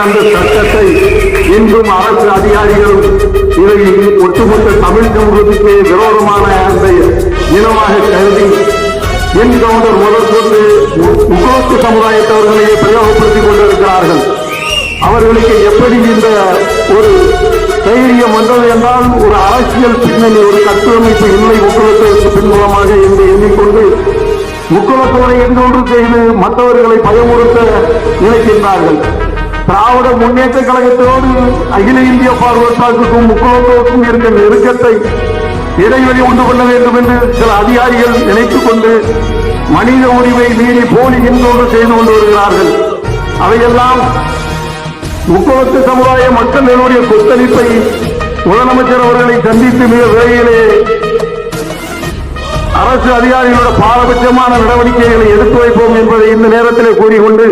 அந்த சட்டத்தை இன்றும் அரசு அதிகாரிகளும் இதை ஒட்டுமொத்த தமிழ் சமூகத்துக்கு விரோதமான அந்த இனமாக கருதி என்கவுண்டர் முதற்கொண்டு முகோத்து சமுதாயத்தவர்களையே பிரயோகப்படுத்திக் கொண்டிருக்கிறார்கள். அவர்களுக்கு எப்படி இந்த ஒரு தைரியம் வந்தது என்றால் ஒரு அரசியல் பின்னணி, ஒரு கட்டமைப்பு இல்லை முக்குலத்திற்கு பின்புலமாக என்று எண்ணிக்கொண்டு முக்குலத்தோரை எங்கொன்று செய்து மற்றவர்களை பயமுறுத்த நினைக்கின்றார்கள். திராவிட முன்னேற்ற கழகத்தோடு அகில இந்திய பார்வர்ட் பிளாக்குக்கும் முக்குலத்தோருக்கும் இருக்கிற நெருக்கத்தை இடைவெளி உண்டு கொள்ள வேண்டும் என்று சில அதிகாரிகள் நினைத்துக் கொண்டு மனித உரிமை மீறி போலி எங்கொன்று செய்து கொண்டு வருகிறார்கள். அவையெல்லாம் முக்குலத்து சமுதாய மக்களுடைய கொத்தளிப்பை முதலமைச்சர் அவர்களை சந்தித்து மிக விரைவிலே அரசு அதிகாரிகளோட பாரபட்சமான நடவடிக்கைகளை எடுத்து வைப்போம் என்பதை இந்த நேரத்திலே கூறிக்கொண்டு